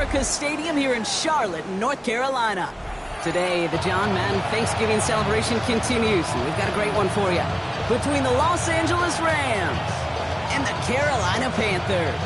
America's Stadium here in Charlotte, North Carolina. Today, the John Madden Thanksgiving celebration continues, and we've got a great one for you. Between the Los Angeles Rams and the Carolina Panthers.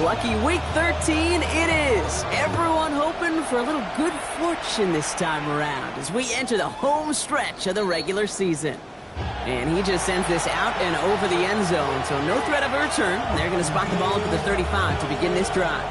Lucky week 13 it is. Everyone hoping for a little good fortune this time around as we enter the home stretch of the regular season. And he just sends this out and over the end zone, so no threat of a return. They're going to spot the ball up at the 35 to begin this drive.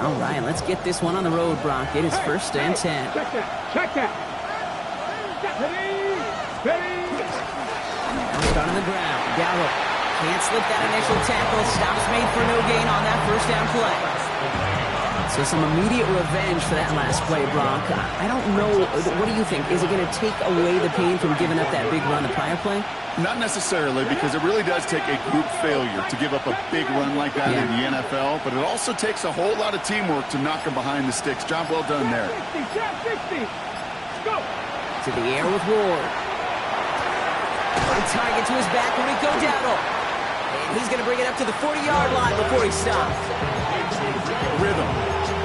All right, let's get this one on the road, Brock. It is 1st and 10. Check that. Ready. Start on the ground. Gallup can't slip that initial tackle. Stops made for no gain on that 1st down play. So some immediate revenge for that last play, Brock. I don't know. What do you think? Is it going to take away the pain from giving up that big run the prior play? Not necessarily, because it really does take a group failure to give up a big run like that in the NFL, but it also takes a whole lot of teamwork to knock him behind the sticks. Job well done there. 60. Go. To the air with Ward. One target to his back, Rico Dowdle. And he's going to bring it up to the 40-yard line before he stops. Rhythm.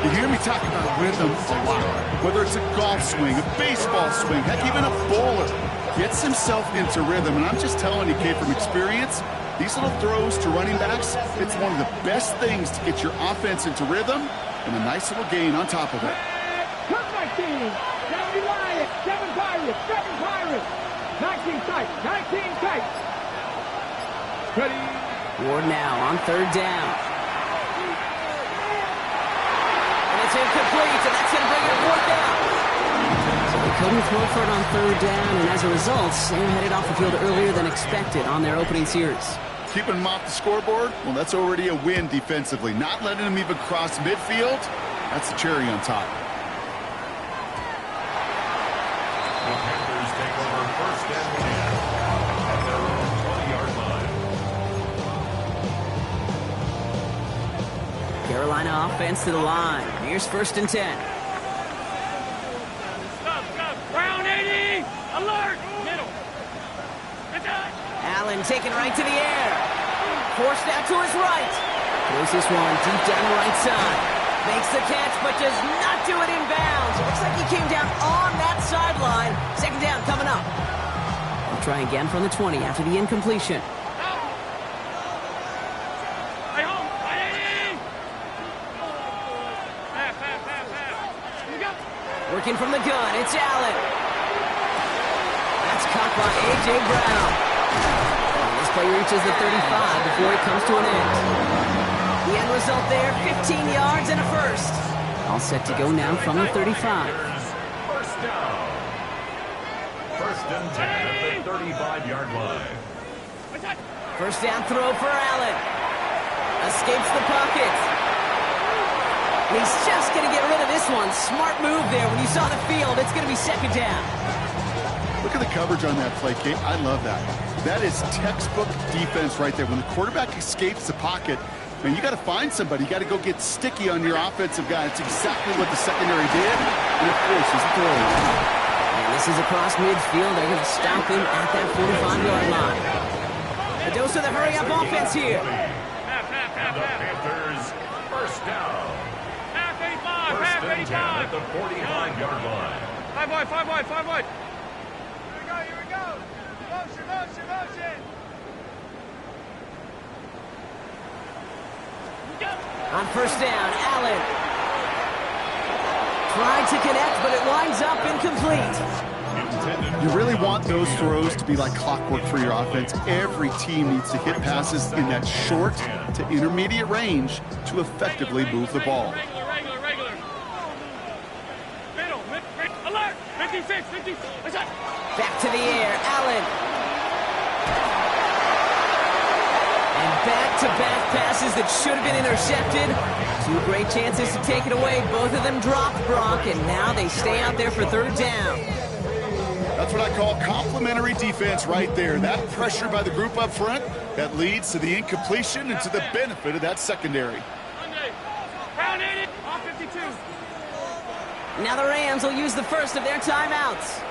You hear me talk about rhythm a lot. Whether it's a golf swing, a baseball swing, heck, even a bowler gets himself into rhythm. And I'm just telling you, kid, from experience, these little throws to running backs, it's one of the best things to get your offense into rhythm and a nice little gain on top of it. Come, my team. 7 Lions, 7 Pirates, 7 Pirates. 19 tight. Ready. Ward now on 3rd down. And it's incomplete, and that's going to bring it up 4th down. So they couldn't throw for it on 3rd down, and as a result, they're headed off the field earlier than expected on their opening series. Keeping them off the scoreboard, well, that's already a win defensively. Not letting them even cross midfield, that's the cherry on top. The Panthers take over 1st and 10 at their own 20-yard line. Carolina offense to the line. Here's 1st and 10. Brown 80. Alert. Middle. Allen taken right to the air. Forced out to his right. Throws this one deep down the right side. Makes the catch, but does not do it in bounds. It looks like he came down on that sideline. 2nd down coming up. They'll try again from the 20 after the incompletion. Working from the gun, it's Allen. That's caught by A.J. Brown. And this play reaches the 35 before it comes to an end. The end result there, 15 yards and a 1st. All set to go now from the 35. 1st down. 1st and 10 at the 35-yard line. 1st down throw for Allen. Escapes the pocket. He's just going to get rid of this one. Smart move there. When you saw the field, it's going to be 2nd down. Look at the coverage on that play, Kate. I love that. That is textbook defense right there. When the quarterback escapes the pocket, man, you got to find somebody. You got to go get sticky on your offensive guy. It's exactly what the secondary did. And, of course, he's throwing. And this is across midfield. They're going to stop him at that 45-yard line. A dose of the hurry-up offense here. And the Panthers, 1st down. 1st and 10 at the 45-yard line. 5 wide. Here we go. Motion. On 1st down, Allen tried to connect, but it winds up incomplete. You really want those throws to be like clockwork for your offense. Every team needs to hit passes in that short to intermediate range to effectively move the ball. Regular. Middle. Alert. 56. Back to the air, Allen. Back-to-back passes that should have been intercepted. Two great chances to take it away. Both of them dropped, Brock, and now they stay out there for third down. That's what I call complimentary defense right there. That pressure by the group up front, that leads to the incompletion and to the benefit of that secondary. Round 80, off 52. Now the Rams will use the first of their timeouts.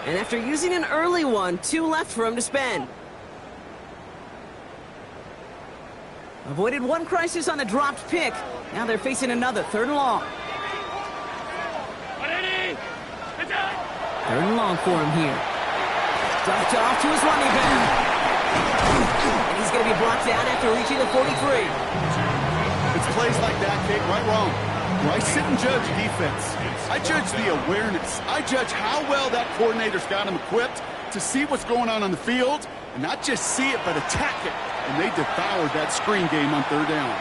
And after using an early one, 2 left for them to spend. Avoided one crisis on the dropped pick. Now they're facing another 3rd and long. 180. It's out. 3rd and long for him here. Dumped off to his running back. And he's going to be blocked down after reaching the 43. It's plays like that, Kate, right wrong. I sit and judge defense. I judge the awareness. I judge how well that coordinator's got him equipped to see what's going on the field, and not just see it, but attack it. And they devoured that screen game on 3rd down.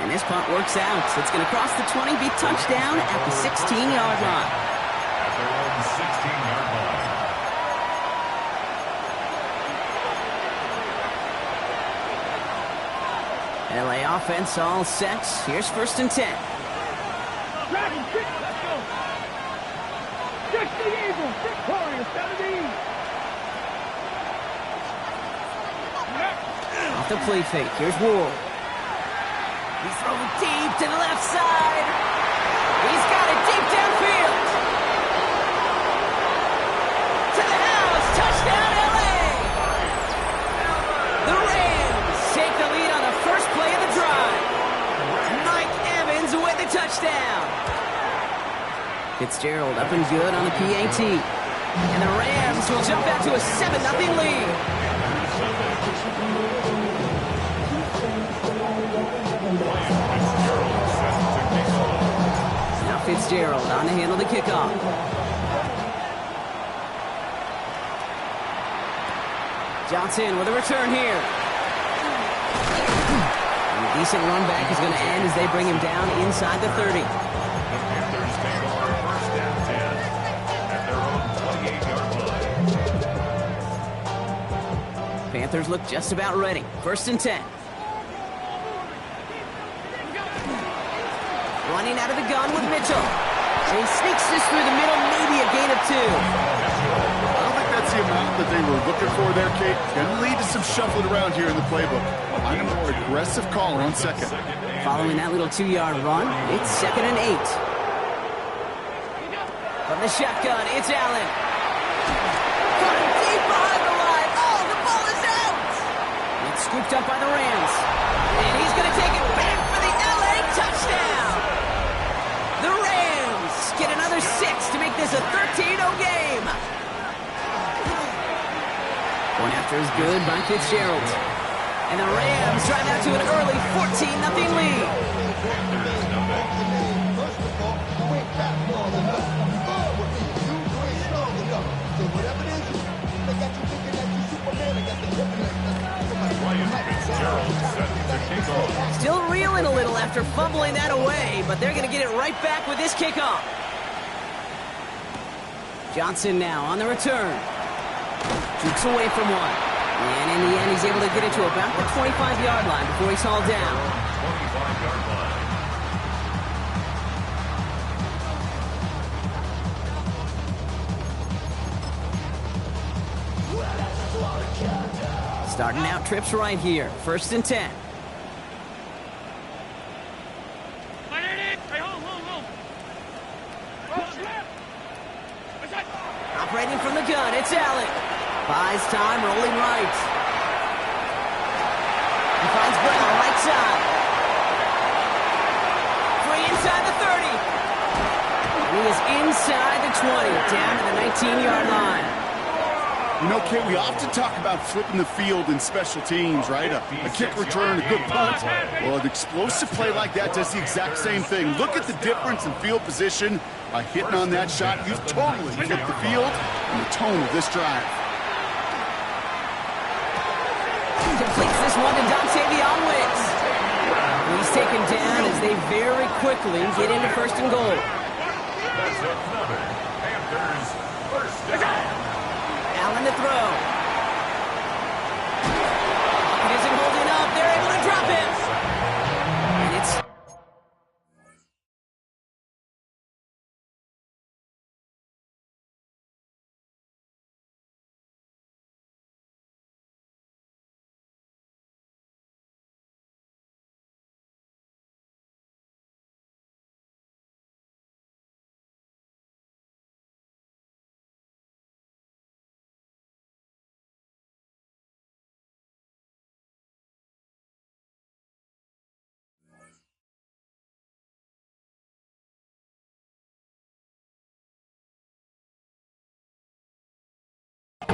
And this punt works out. It's going to cross the 20, be touchdown at the 16-yard line. At their own 16-yard line. LA offense all set. Here's 1st and 10. Dragon, kick, let's go. 60 Eagles, Victoria, 17. Off the play fake. Here's Ward. He's throwing deep to the left side. He's got it deep downfield. To the house. Touchdown, LA. The Rams take the lead on the first play of the drive. Mike Evans with the touchdown. Fitzgerald up and good on the PAT. And the Rams will jump out to a 7-0 lead. Now Fitzgerald on to handle the kickoff. Johnson with a return here. And a decent run back is going to end as they bring him down inside the 30. The Panthers take over 1st and 10 at their own 28-yard line. Panthers look just about ready. 1st and 10. Running out of the gun with Mitchell. And he sneaks this through the middle, maybe a gain of 2. I don't think that's the amount that they were looking for there, Kate. Going to lead to some shuffling around here in the playbook. Find a more aggressive call on 2nd. Following that little 2-yard run, it's 2nd and 8. From the shotgun, it's Allen. Caught him deep behind the line. Oh, the ball is out. It's scooped up by the Rams. And he's going to take it back for the LA touchdown. The Rams get another 6 to make this a 13-0 game. One after is good by Fitzgerald. And the Rams drive out to an early 14-0 lead. Still reeling a little after fumbling that away, but they're going to get it right back with this kickoff. Johnson now on the return. Jukes away from one. And in the end, he's able to get it to about the 25-yard line before he's hauled down. 25-yard line. Starting out trips right here. 1st and 10. Operating from the gun, it's Allen. Buys time, rolling right. He finds Brown right side. Free inside the 30. And he is inside the 20, down to the 19-yard line. You know, Kate, we often talk about flipping the field in special teams, right? A kick return, a good punt. Well, an explosive play like that does the exact same thing. Look at the difference in field position. By hitting on that shot, you've totally flipped the field and the tone of this drive. Completes this one to Dontavion Wicks. He's taken down as they very quickly get into 1st and goal. That's another Panthers 1st down. Allen to throw. Pocket is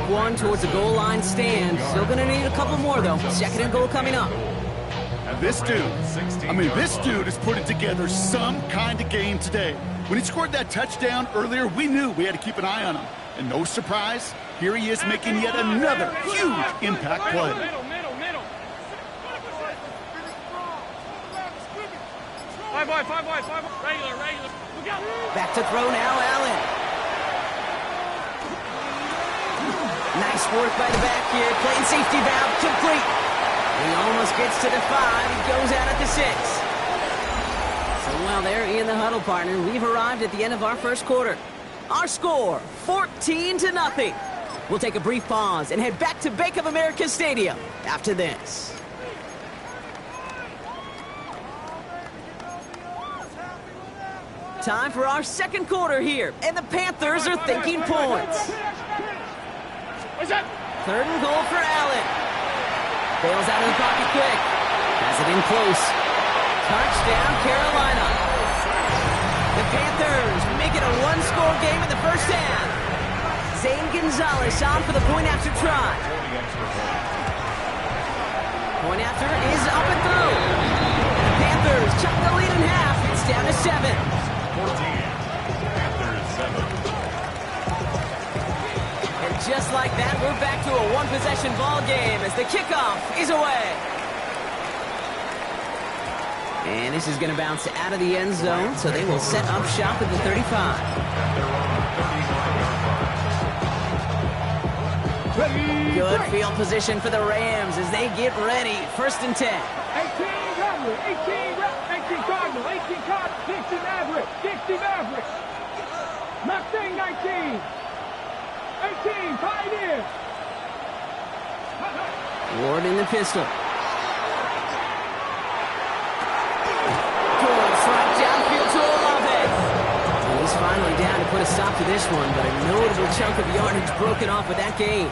one towards the goal line stand. Still going to need a couple more, though. Second and goal coming up. This dude, this dude is putting together some kind of game today. When he scored that touchdown earlier, we knew we had to keep an eye on him. And no surprise, here he is making yet another huge impact play. Middle. Five wide. Regular. Look out. Back to throw now, Allen. Nice work by the back here. Playing safety valve complete. He almost gets to the 5. He goes out at the 6. So while they're in the huddle, partner, we've arrived at the end of our first quarter. Our score, 14-0. We'll take a brief pause and head back to Bank of America Stadium after this. Time for our second quarter here, and the Panthers are thinking points. What's that? Third and goal for Allen. Bails out of the pocket quick. Has it in close. Touchdown, Carolina. The Panthers make it a one-score game in the first half. Zane Gonzalez on for the point-after try. Point-after is up and through. The Panthers chop the lead in half. It's down to 7. 14. Panthers 7. Just like that, we're back to a one-possession ball game as the kickoff is away. And this is going to bounce out of the end zone, so they will set up shop at the 35. Good field position for the Rams as they get ready. First and 10. 18 Cardinal, 18 Cardinal, 60 Maverick. Mustang 19. 18, Pioneer. Ward in the pistol. Good slap downfield to Olave. And he's finally down to put a stop to this one, but a notable chunk of yardage broken off with that gain.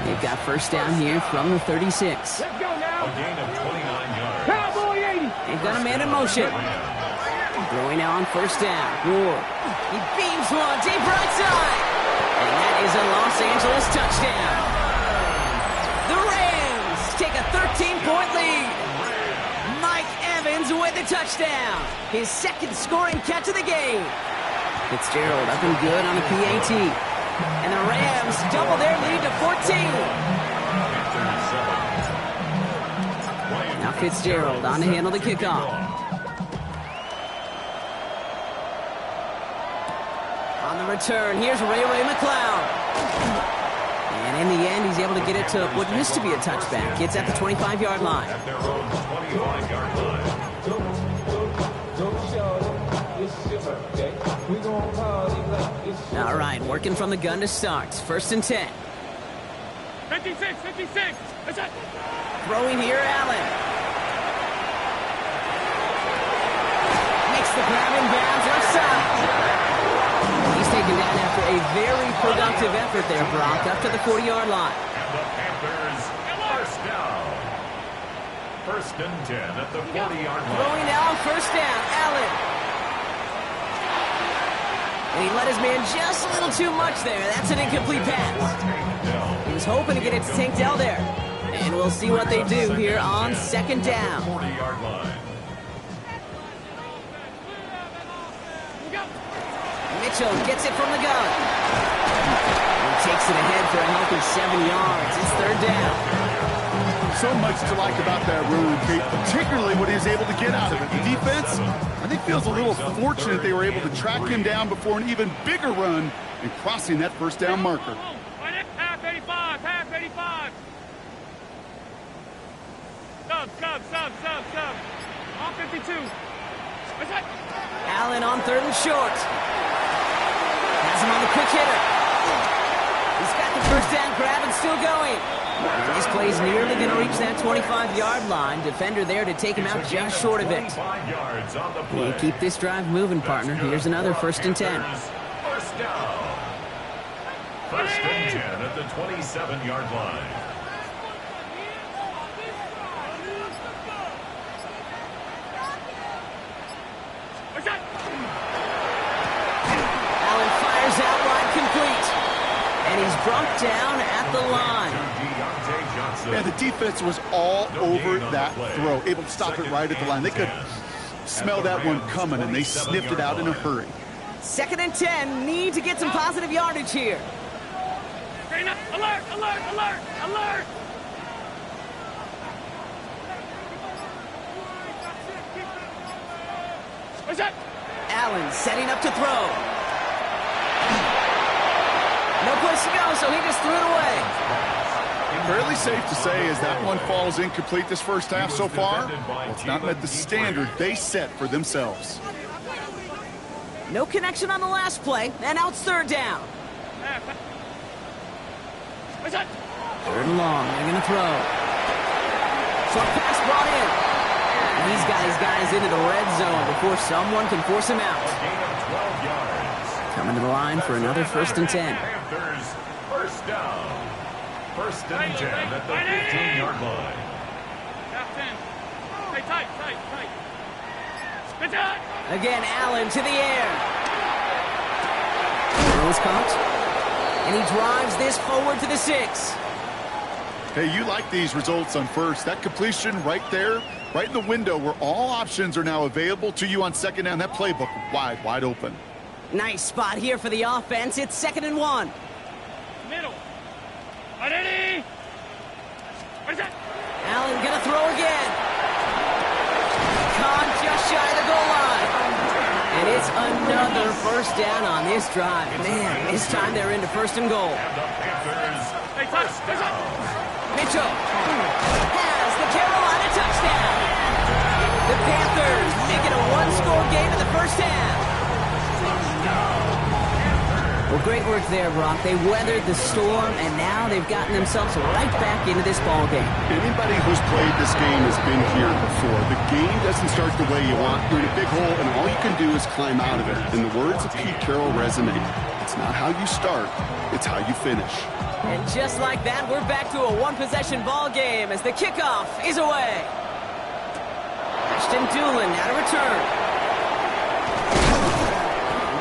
They've got first down here from the 36. Let's go now. A gain of 29 yards. Cowboy 80. They've got a man in motion. Throwing now on first down. Ward. He beams one deep right side. And that is a Los Angeles touchdown. The Rams take a 13-point lead. Mike Evans with the touchdown. His second scoring catch of the game. Fitzgerald up and good on the PAT. And the Rams double their lead to 14. Now Fitzgerald on to handle the kickoff. On the return, here's Ray McLeod. And in the end, he's able to get it to what used to be a touchback. It's at the 25-yard line. At their own 25-yard line. All right, working from the gun to start. First and 10. 56. What's that? Throwing here, Allen. Makes the grab in bounds left side. He's taken down after a very productive effort there, Brock, up to the 40-yard line. And the Panthers, first down. First and 10 at the 40-yard line. Throwing now, first down, Allen. And he let his man just a little too much there. That's an incomplete pass. He was hoping to get it to Tank Dell there. And we'll see what they do here on second down. 40-yard line. Mitchell gets it from the gun. And takes it ahead for a healthy 7 yards. It's third down. So much to like about that run, Kate, particularly what he was able to get out of it. The defense, I think, feels a little fortunate they were able to track him down before an even bigger run and crossing that first down marker. Half 85. Sub. All 52. What's that? Allen on third and short. Has him on the quick hitter. He's got the first down grab and still going. And this play's nearly going to reach that 25-yard line. Defender there to take him out just short of it. And keep this drive moving, partner. Here's another first and 10. First down. First and 10 at the 27-yard line. Allen fires out wide complete. And he's brought down at the line. Yeah, the defense was all over that throw, able to stop it right at the line. They could smell that one coming, and they sniffed it out in a hurry. 2nd and 10, need to get some positive yardage here. Alert, alert, alert, alert! What's that? Allen setting up to throw. No place to go, so he just threw it away. Fairly safe to say as that one falls incomplete this first half so far, well, it's not met the standard they set for themselves. No connection on the last play, and now it's 3rd down. What's that? 3rd and long, they're going to throw. Short pass brought in. And he's got his guys into the red zone before someone can force him out. Coming to the line for another 1st and 10. Panthers, first down. 1st and 10 at the 15-yard line. Half 10. Hey, tight. Good time. Again, Allen to the air. Throw is caught. And he drives this forward to the 6. Hey, you like these results on first. That completion right there, right in the window where all options are now available to you on 2nd down. That playbook wide open. Nice spot here for the offense. It's 2nd and 1. Middle. Ready? What's that? Allen gonna throw again. Caught just shy of the goal line. And it's another 1st down on this drive. Man, this time they're into 1st and goal. And the Panthers, Hey, tight. What's that? Mitchell has the Carolina touchdown. The Panthers make it a 1-score game in the 1st half. Well, great work there, Brock. They weathered the storm, and now they've gotten themselves right back into this ball game. Anybody who's played this game has been here before. The game doesn't start the way you want. You're in a big hole, and all you can do is climb out of it. In the words of Pete Carroll resonate, it's not how you start, it's how you finish. And just like that, we're back to a 1-possession ball game as the kickoff is away. Ashton Doolin now to return.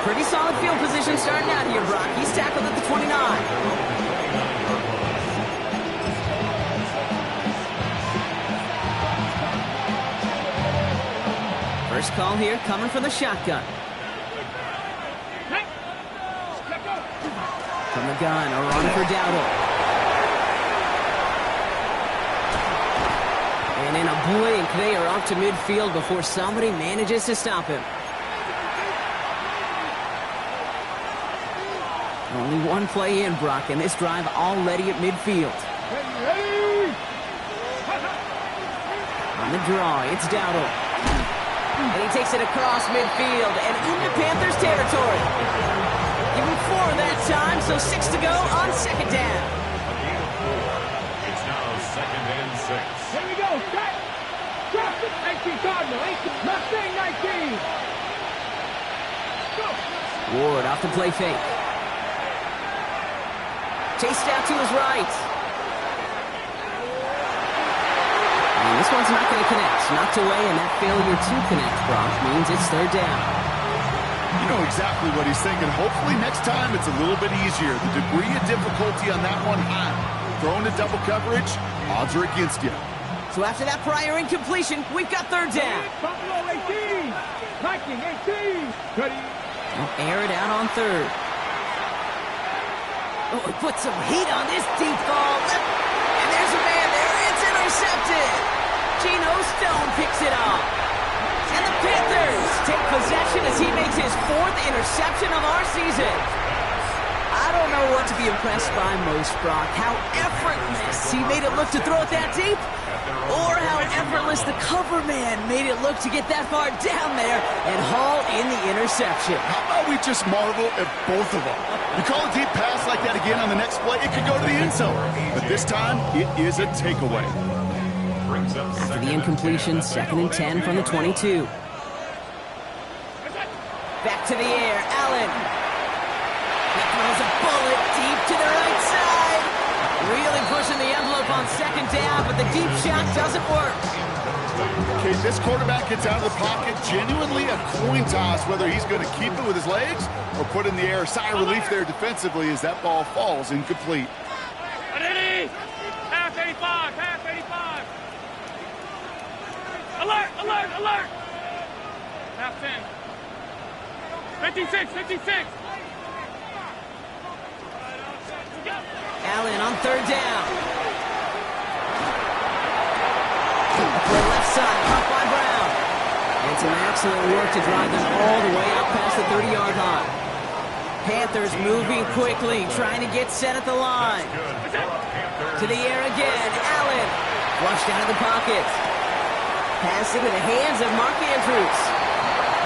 Pretty solid field position starting out here, Brock. He's tackled at the 29. First call here coming from the shotgun. From the gun, a run for Dowdle. And in a blink, they are off to midfield before somebody manages to stop him. Only one play in, Brock, and this drive already at midfield. On the draw, it's Dowdle. And he takes it across midfield and into Panthers territory. Give him 4 that time, so 6 to go on 2nd down. it's now 2nd and 6. Here we go, set! Drop it! 19 Cardinal, 18, Mustang 19! Go! Ward off the play fake. Chased out to his right. And this one's not going to connect. Knocked away, and that failure to connect, Brock, means it's 3rd down. You know exactly what he's thinking. Hopefully next time it's a little bit easier. The degree of difficulty on that one high. Thrown to double coverage, odds are against you. So after that prior incompletion, we've got 3rd down. Buffalo 18! Viking 18! Cuddy! They'll air it out on 3rd. Oh, he put some heat on this deep ball. And there's a man there. It's intercepted. Geno Stone picks it off. And the Panthers take possession as he makes his 4th interception of our season. I don't know what to be impressed by most, Brock. How effortless he made it look to throw it that deep, or how effortless the cover man made it look to get that far down there and haul in the interception. How about we just marvel at both of them? You call a deep pass like that again on the next play, it could go to the end zone. But this time, it is a takeaway. After the incompletion, 2nd and 10 from the 22. Back to the air, Allen. He throws a bullet deep to the right side. Really pushing the envelope on 2nd down, but the deep shot doesn't work. Okay, this quarterback gets out of the pocket, genuinely a coin toss, whether he's going to keep it with his legs or put it in the air. Sigh of relief there defensively as that ball falls incomplete. Half 85, half 85. Alert, alert, alert. Half 10. 56, 56. Allen on third down. Play left side, caught by Brown. And some excellent work to drive them all the way out past the 30-yard line. Panthers moving quickly, trying to get set at the line. To the air again, Allen. Flushed out of the pocket. Pass into the hands of Mark Andrews.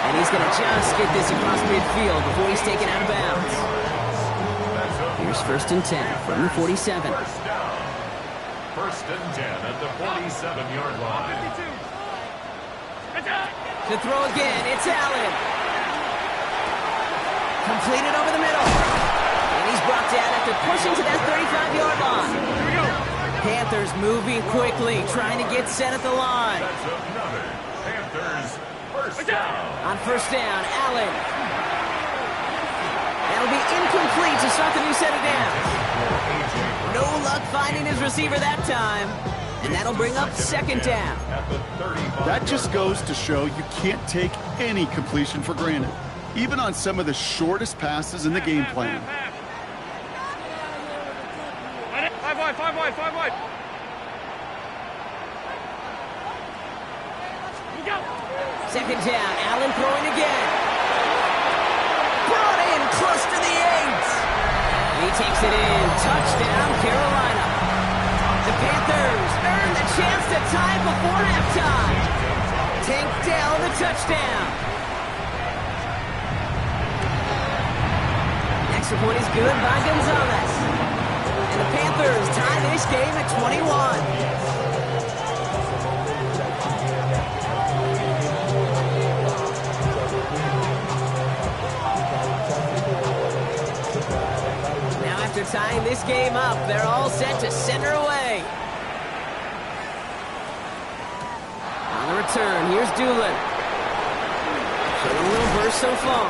And he's going to just get this across midfield before he's taken out of bounds. Here's 1st and 10 from the 47. First and 10 at the 47-yard line. To throw again, it's Allen. Completed over the middle. And he's brought down after pushing to that 35-yard line. Panthers moving quickly, trying to get set at the line. That's another Panthers first down. On 1st down, Allen. That'll be incomplete to start the new set of downs. No luck finding his receiver that time. And that'll bring up 2nd down. That just goes to show you can't take any completion for granted, even on some of the shortest passes in the game plan. 5 wide, 5 wide, 5 wide. Go. 2nd down, Allen throwing again. Brought in close to the 8. He takes it in. Touchdown, Carolina. The Panthers earn the chance to tie before halftime. Tank Dell the touchdown. Extra point is good by Gonzalez. And the Panthers tie this game at 21. After tying this game up, they're all set to center away. On the return, here's Doolin. Showing a little burst so far.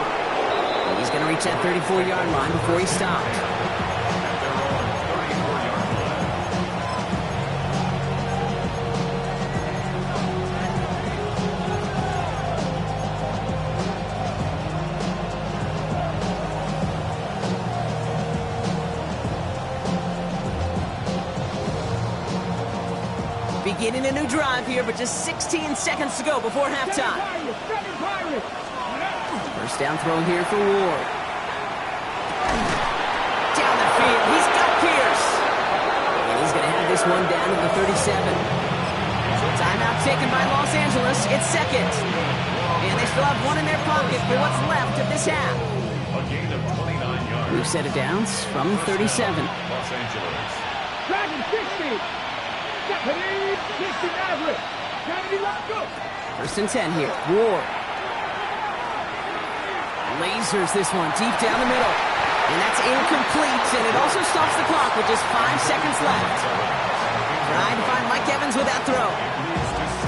And he's going to reach that 34-yard line before he stops. Beginning a new drive here, but just 16 seconds to go before halftime. 1st down throw here for Ward. Down the field, he's got Pierce. And he's going to have this one down to the 37. So timeout taken by Los Angeles. It's 2nd. And they still have one in their pocket for what's left of this half. A gain of 29 yards. New set of downs from the 37. Los Angeles. Dragon 60. Japanese 60 Maverick. Kennedy, let's go. 1st and 10 here. Ward. Lasers this one deep down the middle. And that's incomplete. And it also stops the clock with just 5 seconds left. Trying to find Mike Evans with that throw.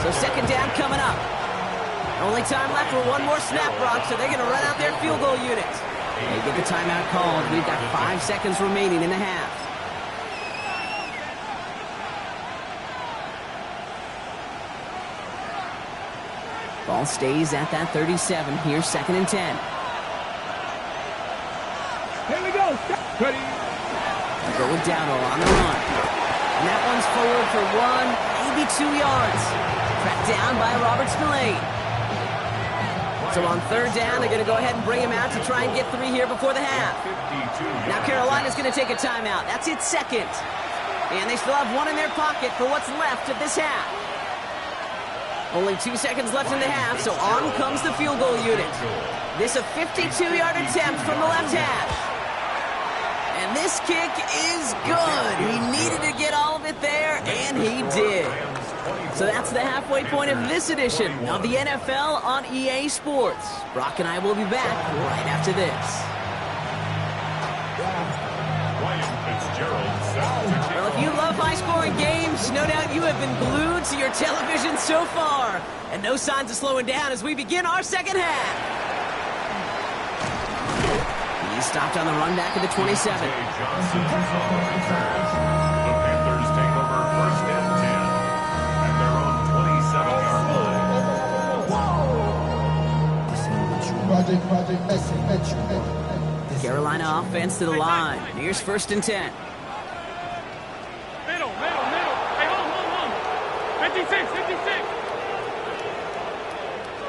So 2nd down coming up. Only time left for one more snap, Brock, so they're going to run out their field goal unit. They get the timeout called. We've got 5 seconds remaining in the half. Ball stays at that 37. Here's 2nd and 10. Here we go. Ready. Go with Dowdle on the run. And that one's forward for 1, maybe 2 yards. Tracked down by Robert Spillane. So on 3rd down, they're going to go ahead and bring him out to try and get 3 here before the half. Now Carolina's going to take a timeout. That's its 2nd. And they still have one in their pocket for what's left of this half. Only 2 seconds left in the half, so on comes the field goal unit. This a 52-yard attempt from the left hash. And this kick is good. He needed to get all of it there, and he did. So that's the halfway point of this edition of the NFL on EA Sports. Brock and I will be back right after this. Ryan Fitzgerald set Well, if you love high-scoring games, no doubt you have been glued to your television so far. And no signs of slowing down as we begin our second half. He's stopped on the run back at the 27. Johnson's on the return. The Panthers take over first and 10 at their own 27-yard line. Carolina offense to the line. Here's first and 10. Middle. Hey, hold. 56.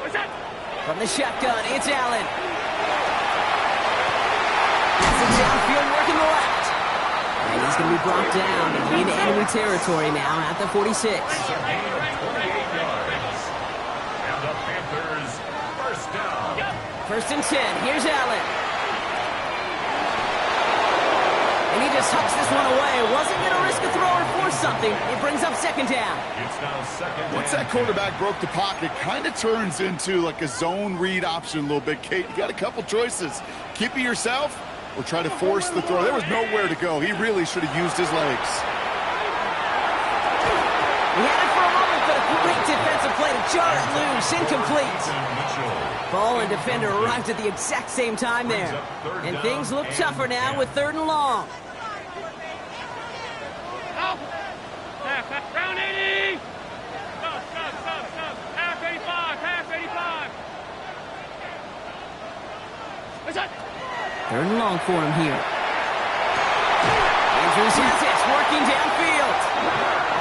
What's that? From the shotgun, it's Allen. It's downfield working the left. And he's going to be brought down into enemy territory now at the 46. And the Panthers first down. First and 10. Here's Allen. And he just hucks this one away. Wasn't going to risk a throw or force something. It brings up second down. It's now second. Once that quarterback broke the pocket, kind of turns into like a zone read option a little bit. Kate, you got a couple choices. Keep it yourself or try to force the throw. There was nowhere to go. He really should have used his legs. He had it for a moment, but a great defensive play to jar it loose. Incomplete. Ball and defender arrived at the exact same time there. And things look tougher now with third and long. Round 80. Stop. Half 85. What's that? Third and long for him here. Andrews has it, working downfield.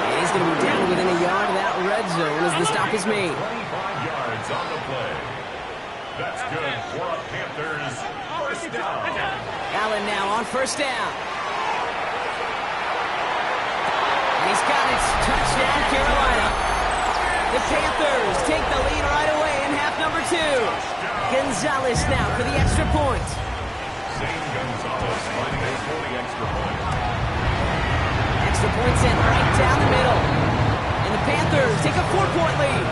And he's going to be down within a yard of that red zone as the stop is made. 25 yards on the play. That's good for a Panthers first down. Allen now on first down. And he's got it. Touchdown, Carolina. The Panthers take the lead right away in half number 2. Gonzalez now for the extra point. Zane Gonzalez finding his 40 extra point. Extra point sent right down the middle. And the Panthers take a 4-point lead.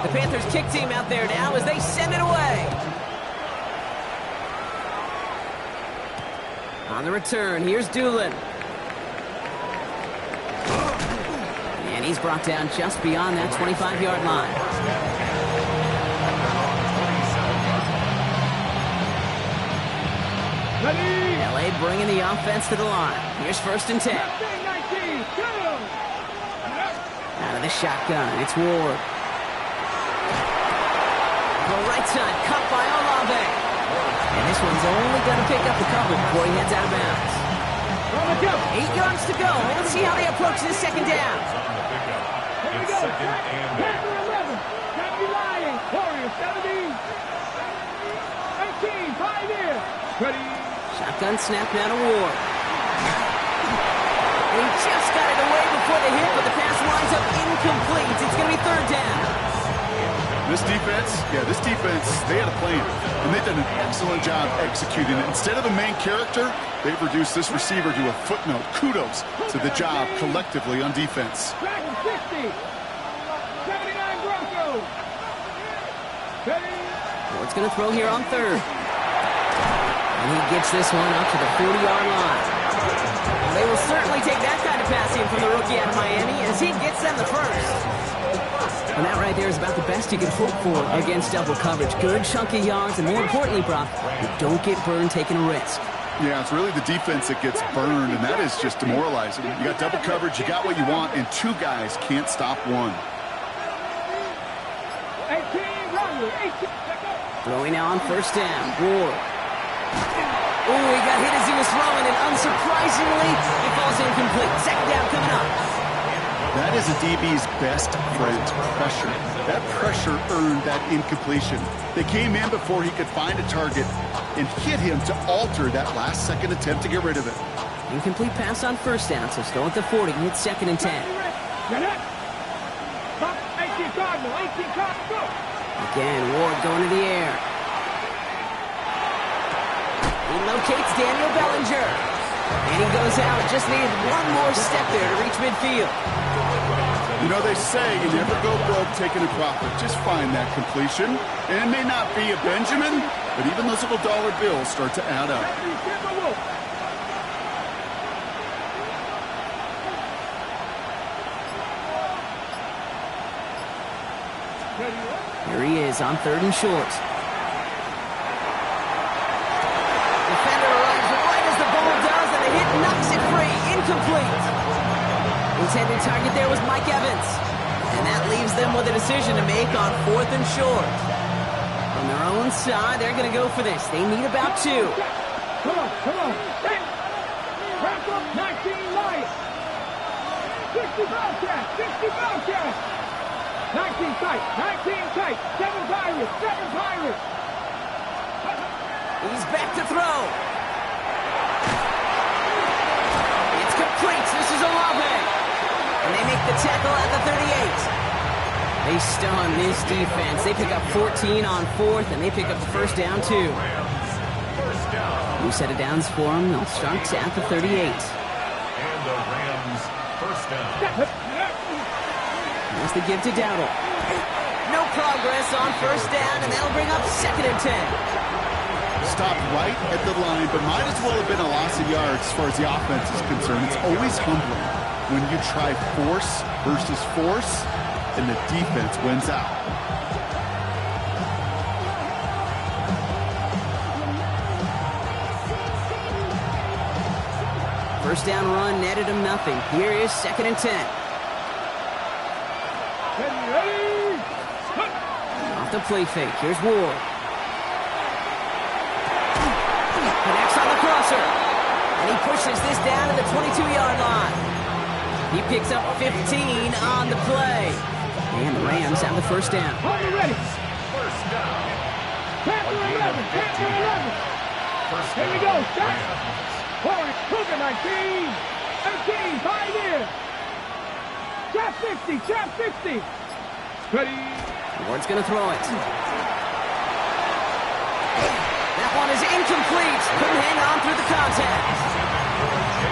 The Panthers kick team out there now as they send it away. On the return, here's Doolin. And he's brought down just beyond that 25-yard line. LA bringing the offense to the line. Here's first and 10. Out of the shotgun, it's Ward. The right side, cut by Olave. And this one's only going to pick up the cover before he heads out of bounds. 8 yards to go. Let's see how they approach this second down. Here we go. Panther 11. Deputy Lion. Warrior 17. 18. 5 here. Ready. Shotgun snap now to Ward. And he just got it away before the hit, but the pass winds up incomplete. It's going to be third down. This defense, they had a plan, and they've done an excellent job executing it. Instead of a main character, they've reduced this receiver to a footnote. Kudos to the job collectively on defense. Dragon 60. 79 Broncos. Ready. Ward's going to throw here on third. And he gets this one up to the 40-yard line. They will certainly take that kind of passing from the rookie out of Miami as he gets them the first. And that right there is about the best you can hope for against double coverage. Good chunky yards, and more importantly, Brock, you don't get burned taking a risk. Yeah, it's really the defense that gets burned, and that is just demoralizing. You got double coverage, you got what you want, and 2 guys can't stop one. 18. Run. 18. Throwing now on first down. Ward. Oh, he got hit as he was throwing, and unsurprisingly, it falls incomplete. Second down coming up. That is a DB's best friend, pressure. That pressure earned that incompletion. They came in before he could find a target and hit him to alter that last-second attempt to get rid of it. Incomplete pass on first down, so still at the 40. It's second and 10. 18 Cardinal. 18 Cardinal. Go. Again, Ward going to the air. He locates Daniel Bellinger. And he goes out. Just needed one more step there to reach midfield. You know, they say you never go broke taking a profit. Just find that completion. And it may not be a Benjamin, but even those little dollar bills start to add up. Here he is on 3rd and short. Defender arrives right as the ball does, and the hit knocks it free. Incomplete. Intended target there was Mike Evans. And that leaves them with a decision to make on 4th and short. On their own side, they're going to go for this. They need about 2. Come on, come on. Wrap up 19 Lions. 60 Bobcats, 60 Bobcats. 19 tight, 19 tight. 7 Pirates, 7 Pirates. He's back to throw. It's complete. This is Olave. And they make the tackle at the 38. They stun this defense. They pick up 14 on 4th, and they pick up the first down, too. New set of downs for them. They'll start at the 38. And the Rams first down. There's the give to Dowdle. No progress on first down, and that'll bring up 2nd and 10. Stopped right at the line, but might as well have been a loss of yards as far as the offense is concerned. It's always humbling when you try force versus force, and the defense wins out. First down run netted him nothing. Here is 2nd and 10. Off the play fake. Here's Ward. Connects on the crosser. And he pushes this down to the 22-yard line. He picks up 15 on the play. And the Rams have the first down. Are you ready? First down. Panther 11, Panther 11. Here we go, stop. Forward, Cougar 19. 18, 5 in. Trap 50, trap 50. Ready. Ward's going to throw it. That one is incomplete. Couldn't hang on through the contact.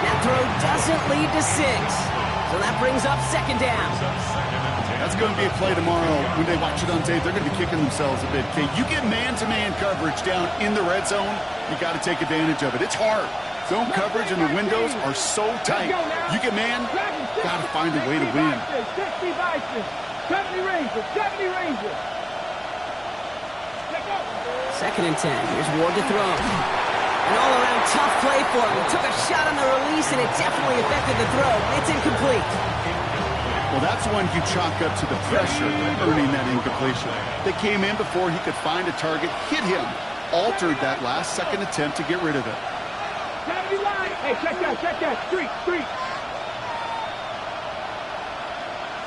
That throw doesn't lead to 6. So that brings up 2nd down. That's going to be a play tomorrow. When they watch it on tape, they're going to be kicking themselves a bit. Okay, you get man-to-man coverage down in the red zone, you got to take advantage of it. It's hard. Zone coverage and the windows are so tight. You get man, got to find a way to win. 60 Bison, 70 Rangers, 70 Rangers. 2nd and 10. Here's Ward to throw. An all-around tough play for him. He took a shot on the release, and it definitely affected the throw. It's incomplete. Well, that's one you chalk up to the pressure earning that incompletion. They came in before he could find a target, hit him, altered that last-second attempt to get rid of it. 70 line. Hey, check that. Street.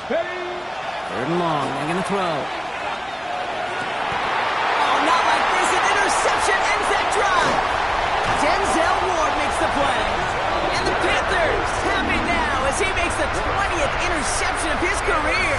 Hey. 3rd and long. They're going to throw. Oh, not like this. An interception ends that drive. Denzel Ward makes the play. And the Panthers happy now as he makes the 20th interception of his career.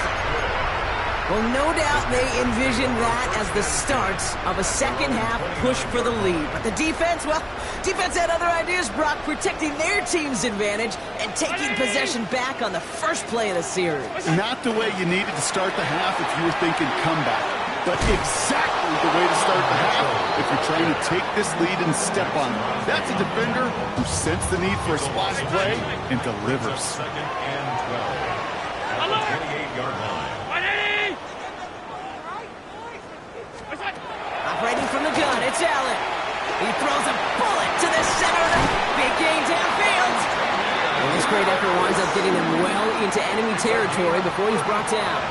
Well, no doubt they envisioned that as the start of a second-half push for the lead. But the defense, well, defense had other ideas, Brock, protecting their team's advantage and taking possession back on the first play of the series. Not the way you needed to start the half if you were thinking comeback, but exactly the way to start the half if you're trying to take this lead and step on it. That's a defender who sensed the need for a splash play and delivers. 2nd and 12. At the 28-yard line. Operating from the gun, it's Allen. He throws a bullet to the center of the big game downfield. And this great effort winds up getting him well into enemy territory before he's brought down.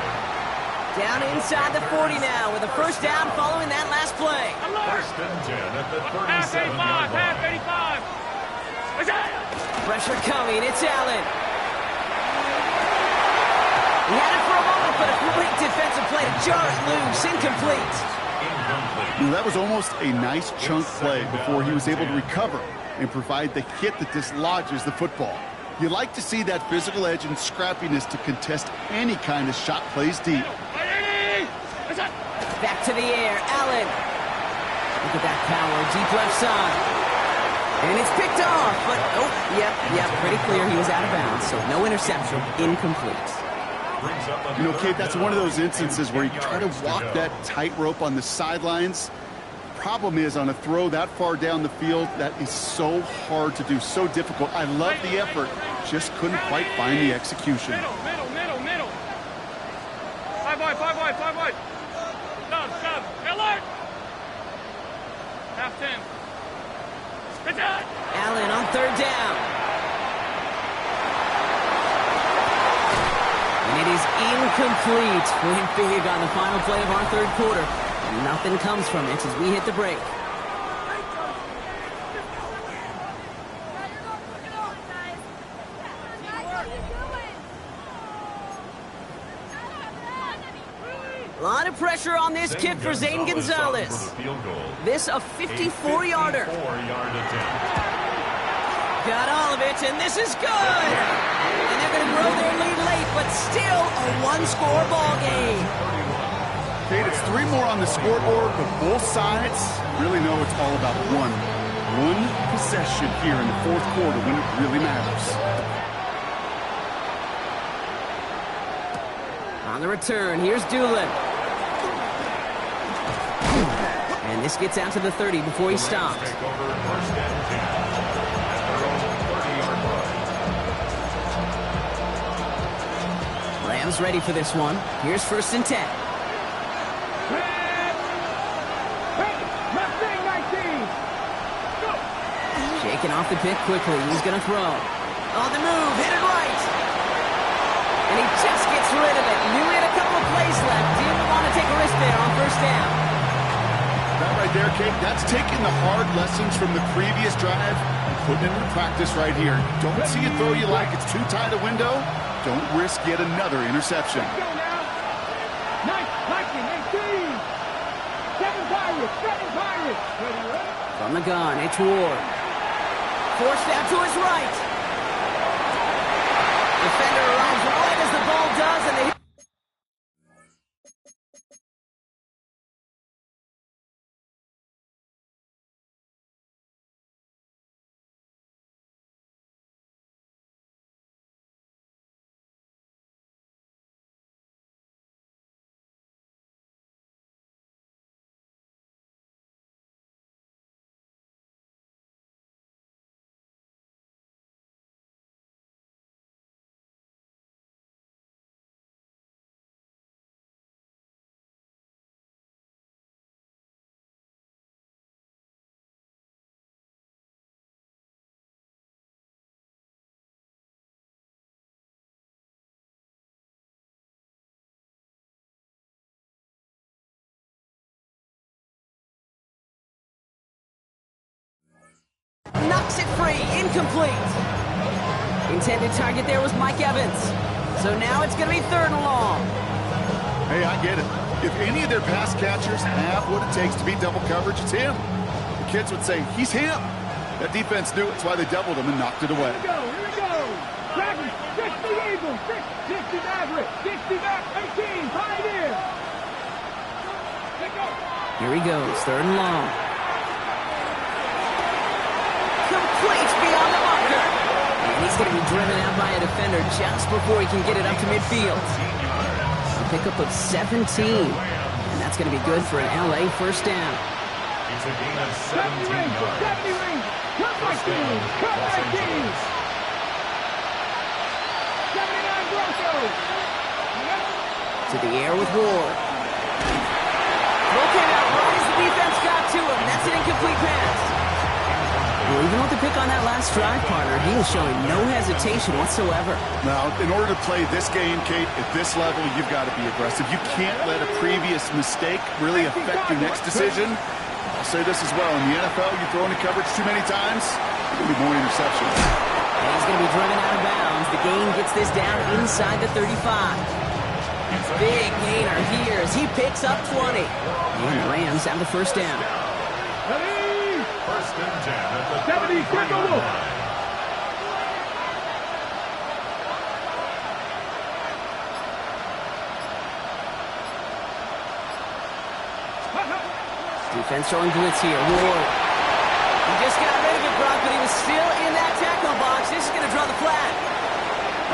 Down inside the 40 now with a first down following that last play. First and 10 at the Half 37-yard 85, line. half 85. Pressure coming, it's Allen. He had it for a moment, but a great defensive play to jar it loose, incomplete. That was almost a nice chunk play before he was able to recover and provide the hit that dislodges the football. You like to see that physical edge and scrappiness to contest any kind of shot plays deep. Back to the air, Allen. Look at that power, deep left side. And it's picked off, but, oh, yep, pretty clear he was out of bounds, so no interception, incomplete. You know, Kate, that's one of those instances where you try to walk that tightrope on the sidelines. Problem is, on a throw that far down the field, that is so hard to do, so difficult. I love the effort, just couldn't quite find the execution. Middle. 5 wide. Shove. Alert! Half 10. Spit that! Allen on third down. And it is incomplete. Win big on the final play of our third quarter. And nothing comes from it as we hit the break. A lot of pressure on this kick for Zane Gonzalez. This a 54-yarder. Got all of it, and this is good. And they're going to grow their lead late, but still a one-score ball game. Kate, it's 3 more on the scoreboard, but both sides really know it's all about one possession here in the fourth quarter when it really matters. On the return, here's Doolin. And this gets out to the 30 before he stops. Rams ready for this one. Here's 1st and 10. Shaking off the pick quickly. He's going to throw. On the move, hit it right. And he just gets rid of it. Knew he had a couple of plays left. Didn't want to take a risk there on 1st down. That right there, Kate, that's taking the hard lessons from the previous drive and putting it into practice right here. Don't see a throw you like. It's too tight a window. Don't risk yet another interception. Let's go now. 18. 7 Pirates. From the gun, it's Ward. Forced out to his right. Defender arrives right as the ball does, and they... knocks it free, incomplete. Intended target there was Mike Evans. So now it's going to be 3rd and long. Hey, I get it. If any of their pass catchers have what it takes to beat double coverage, it's him. The kids would say, he's him. That defense knew it. That's why they doubled him and knocked it away. Here we go. Dragons, 60 Eagles, 60 Maverick, 60 back, 18, Pioneer. Here he goes, 3rd and long. Complete beyond the marker. And he's going to be driven out by a defender just before he can get it up to midfield. A pickup of 17. And that's going to be good for an LA 1st down. It's a gain of 17 yards. 70 rings. Cut my team. 79 Broncos. To the air with Ward. Broken out right as the defense got to him. That's an incomplete pass. Well, even with the pick on that last drive, partner, he was showing no hesitation whatsoever. Now, in order to play this game, Kate, at this level, you've got to be aggressive. You can't let a previous mistake really affect your next decision. I'll say this as well. In the NFL, you throw into coverage too many times, there's going to be more interceptions. And he's going to be driven out of bounds. The gain gets this down inside the 35. Big gainer here as he picks up 20. And the Rams have the 1st down. 1st and 10 at the 70, circle move. Defense showing blitz here. Ward. He just got rid of it, Brock, but he was still in that tackle box. This is going to draw the flag.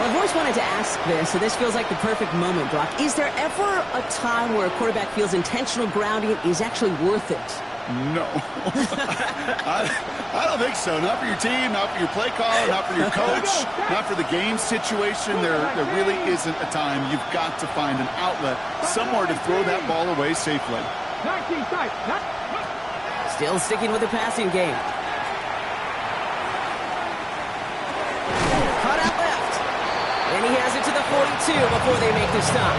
Well, I've always wanted to ask this, so this feels like the perfect moment, Brock. Is there ever a time where a quarterback feels intentional grounding is actually worth it? No. I don't think so. Not for your team, not for your play caller, not for your coach, not for the game situation. There really isn't a time. You've got to find an outlet, somewhere to throw that ball away safely. Still sticking with the passing game. Cut out left. And he has it to the 42 before they make the stop.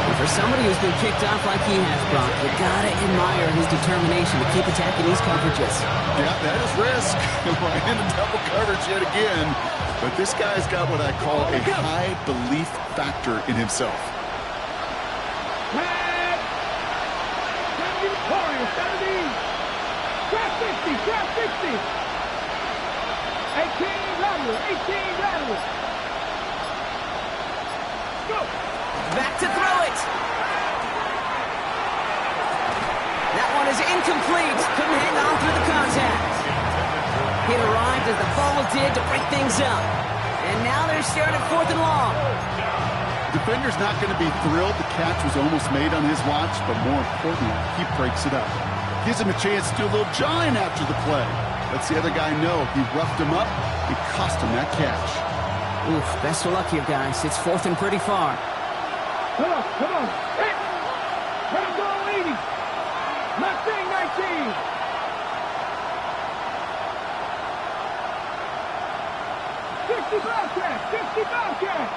And for somebody who's been kicked off like he has, Brock, you gotta admire his determination to keep attacking these coverages. Yeah, that is risk. Right into double coverage yet again. But this guy's got what I call a high belief factor in himself. Trap 60, trap 60. 18 lateral, 18 lateral. Go. Back to throw it. That one is incomplete. Couldn't hang on through the contact. He arrived as the ball did to break things up. And now they're staring at 4th and long. Defender's not going to be thrilled the catch was almost made on his watch, but more importantly, he breaks it up. Gives him a chance to do a little jawing after the play. Lets the other guy know he roughed him up and cost him that catch. Oof, best of luck here, guys. It's 4th and pretty far. Come on, come on. Hey. Let him go leading. Mustang 19. 65 catch, 65 catch.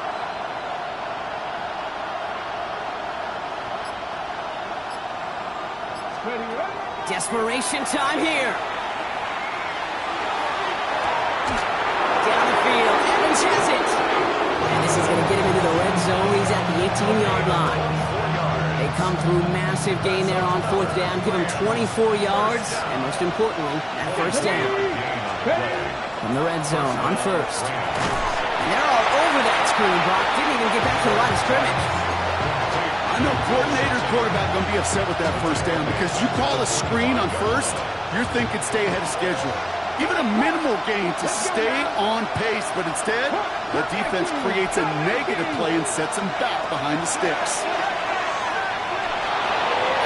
Ready, ready? Desperation time here. Down the field. Evans has it. And this is going to get him into the red zone. He's at the 18-yard line. They come through massive gain there on 4th down. Give him 24 yards. And most importantly, that 1st down. From the red zone on 1st. And they're all over that screen, Brock. Didn't even get back to the line of scrimmage. I know coordinator, quarterback going to be upset with that 1st down because you call a screen on 1st, you're thinking stay ahead of schedule. Even a minimal gain to stay on pace, but instead, the defense creates a negative play and sets him back behind the sticks.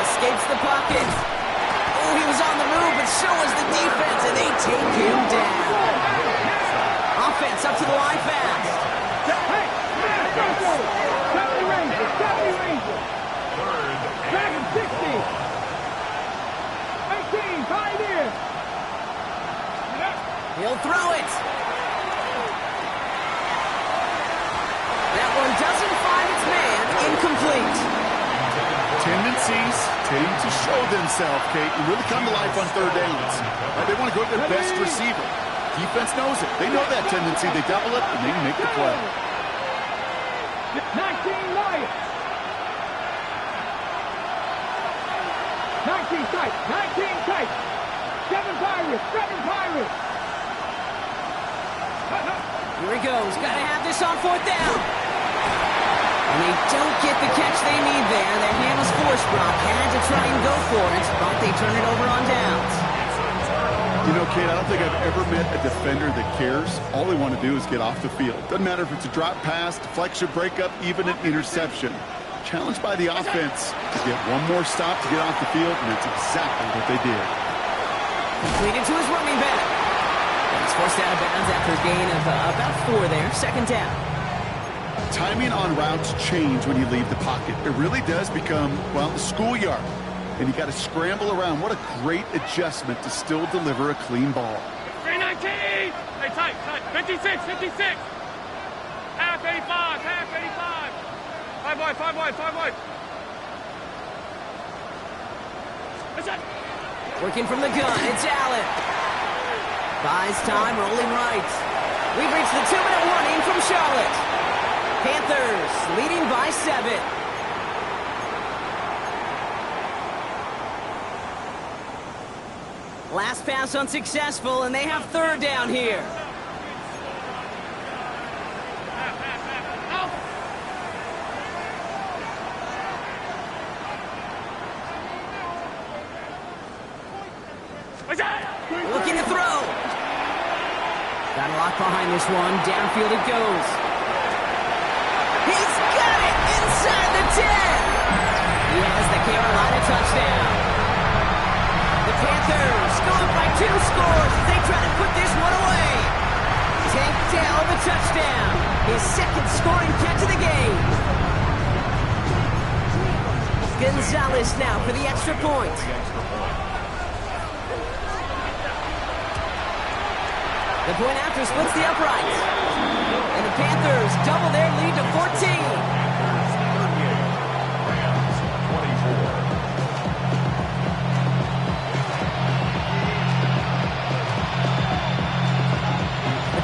Escapes the pocket. Oh, he was on the move, but so was the defense, and they take him down. Offense up to the line fast. Hey, go. 70 Rangers, 70 Rangers. Back at 60. 18, Pioneer. He'll throw it. That one doesn't find its man. Incomplete. Tendencies tend to show themselves, Kate, and really come to life on 3rd downs. They want to go to their best receiver. Defense knows it. They know that tendency. They double it, and they make the play. 19 Lions. 19 tight, 19 tight. 7 Pirates, 7 Pirates. Here he goes. Got to have this on 4th down. And they don't get the catch they need there. Their hand was forced, Brock. Had to try and go for it, but they turn it over on downs. You know, Kate, I don't think I've ever met a defender that cares. All they want to do is get off the field. Doesn't matter if it's a drop pass, deflection, breakup, even an interception. Challenged by the offense to get one more stop to get off the field, and that's exactly what they did. Completed to his running back. And he's forced out of bounds after a gain of about 4 there. 2nd down. Timing on routes change when you leave the pocket. It really does become, well, the schoolyard. And you got to scramble around. What a great adjustment to still deliver a clean ball. 319. Hey, tight. 56, 56. Half 85, half 85. 5 wide, 5 wide, 5 wide. That's it. Working from the gun, it's Allen. Buys time, rolling right. We've reached the 2-minute warning from Charlotte. Panthers leading by 7. Last pass unsuccessful, and they have 3rd down here. Looking to throw. Got a lock behind this one. Downfield it goes. He's got it inside the 10. He has the Carolina touchdown. The Panthers go up by 2 scores as they try to put this one away. Tank Dell, the touchdown. His second scoring catch of the game. Gonzalez now for the extra point. The point after splits the uprights. And the Panthers double their lead to 14.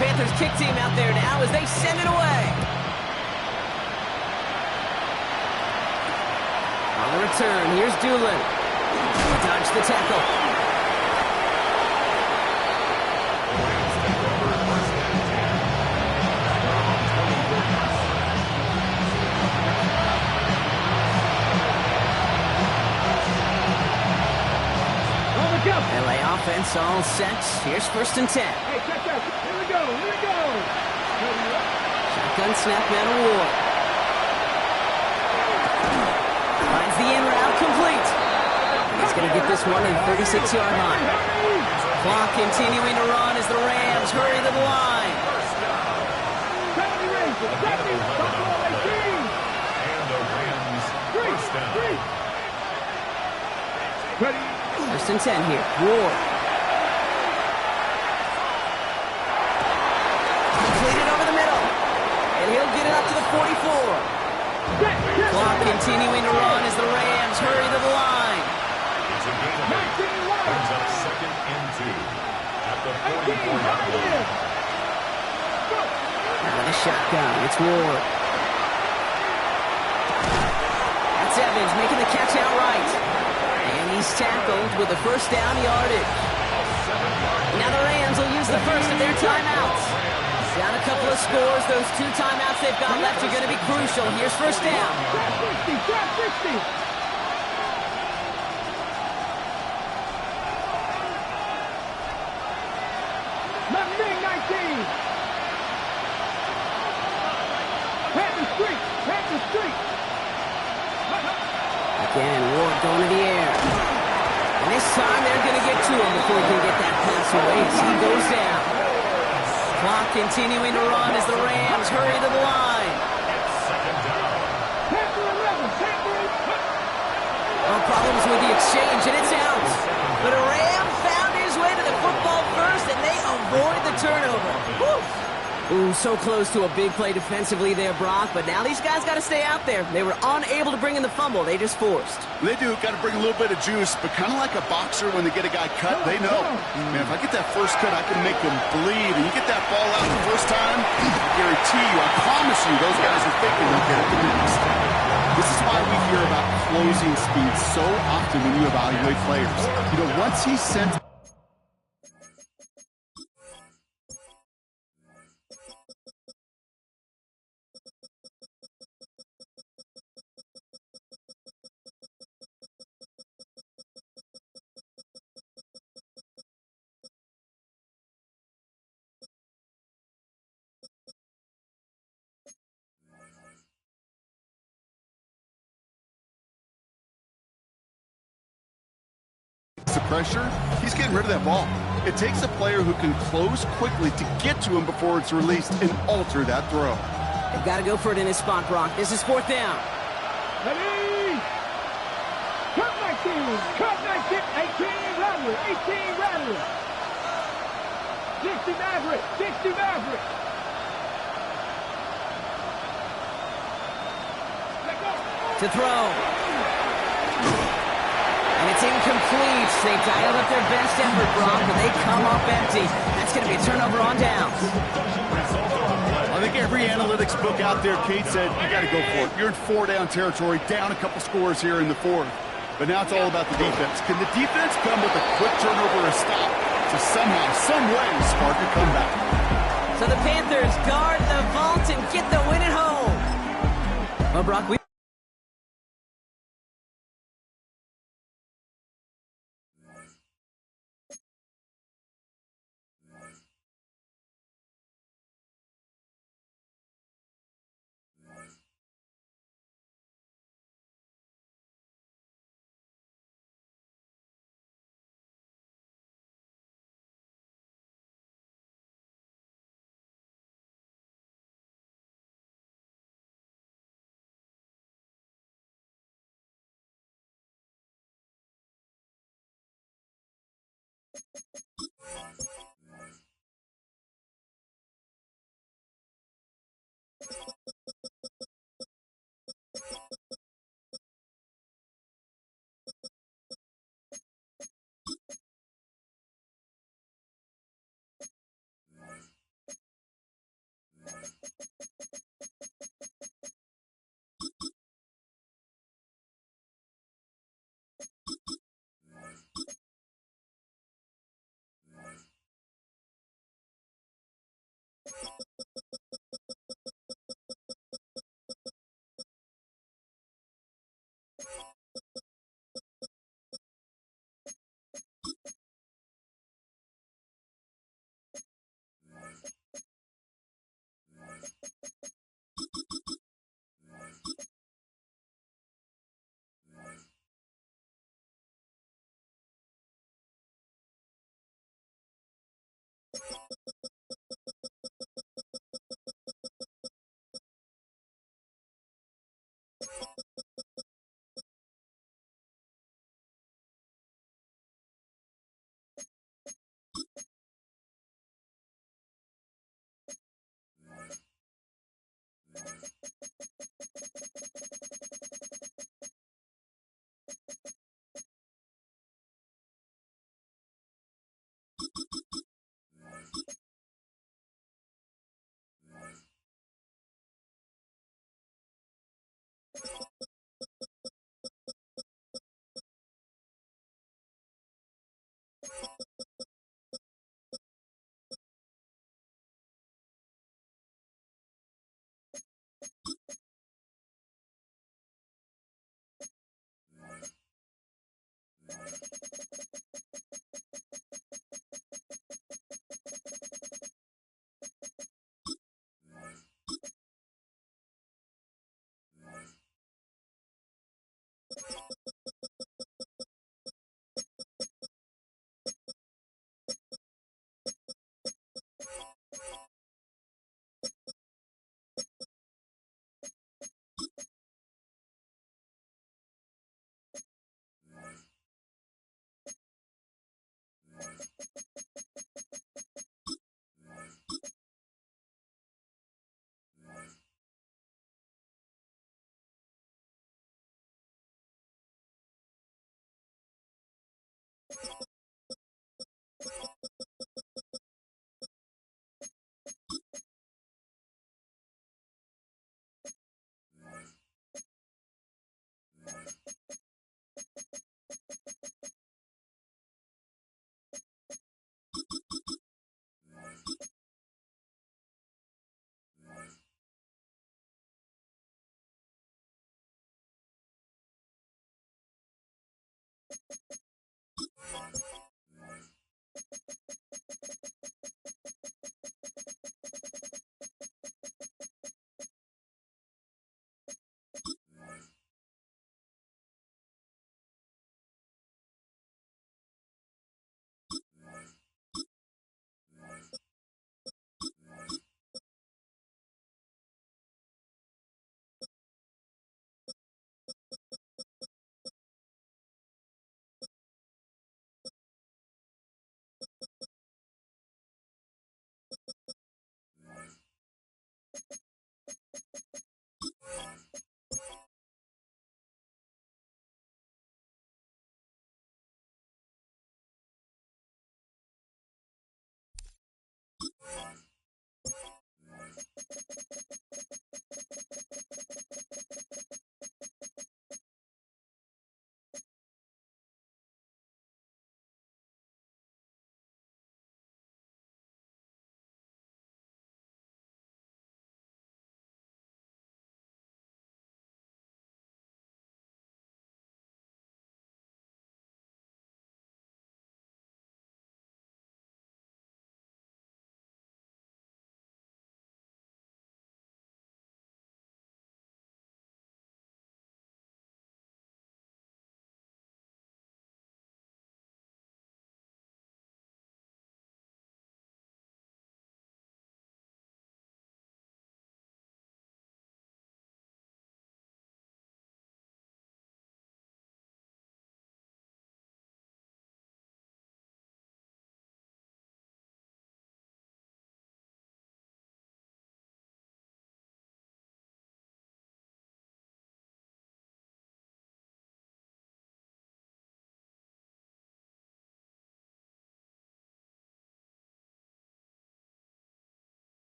Panthers kick team out there now as they send it away. On the return, here's Doolin. He dodged the tackle. LA offense all set. Here's 1st and 10. Hey, check that. Here we go. Here we go. Shotgun snap, man of war. Finds the in route complete. He's going to get this one in 36-yard line. Clock continuing to run as the Rams hurry to the line. 70 Rangers. 70. Buffalo 18. And the Rams first down. Ready. 1st and 10 here. Ward. Completed over the middle. And he'll get it up to the 44. Clock continuing to run as the Rams hurry to the line. It's a gain of 8. Brings up 2nd and 2 at the 44-yard line. Out of the shotgun. It's Ward. That's Evans making the catch outright. And he's tackled with the 1st down yardage. Now the Rams will use the first of their timeouts. Down a couple of scores. Those 2 timeouts they've got left are going to be crucial. Here's 1st down. Trap 60. Nothing 19. Panther Street. Panther Street. Again, Ward going to the air. And this time they're going to get to him before he can get that pass away as he goes down. Clock continuing to run as the Rams hurry to the line. Panther 11. Panther 8. No problems with the exchange, and it's out. But a Ram found his way to the football first, and they avoid the turnover. Woo! Ooh, so close to a big play defensively there, Brock, but now these guys got to stay out there. They were unable to bring in the fumble. They just forced. They do. Got to bring a little bit of juice, but kind of like a boxer when they get a guy cut, they know. Man, if I get that first cut, I can make them bleed. And you get that ball out the first time, I guarantee you, I promise you, those guys are thinking they'll get it the next. This is why we hear about closing speed so often when you evaluate players. You know, once he's sent... the pressure, he's getting rid of that ball. It takes a player who can close quickly to get to him before it's released and alter that throw. They've got to go for it in this spot, Brock. This is 4th down. Ready. Cut 19. Cut 19. 18 Rattler. 18 Rattler. 60 Maverick. 60 Maverick. To throw. And it's incomplete. They dialed up their best effort, Brock, but they come up empty. That's going to be a turnover on downs. I think every analytics book out there, Kate said, you got to go for it. You're in 4-down territory, down a couple scores here in the 4th. But now it's all about the defense. Can the defense come with a quick turnover or a stop to somehow, some way, spark a comeback? So the Panthers guard the vault and get the win at home. Well, Brock,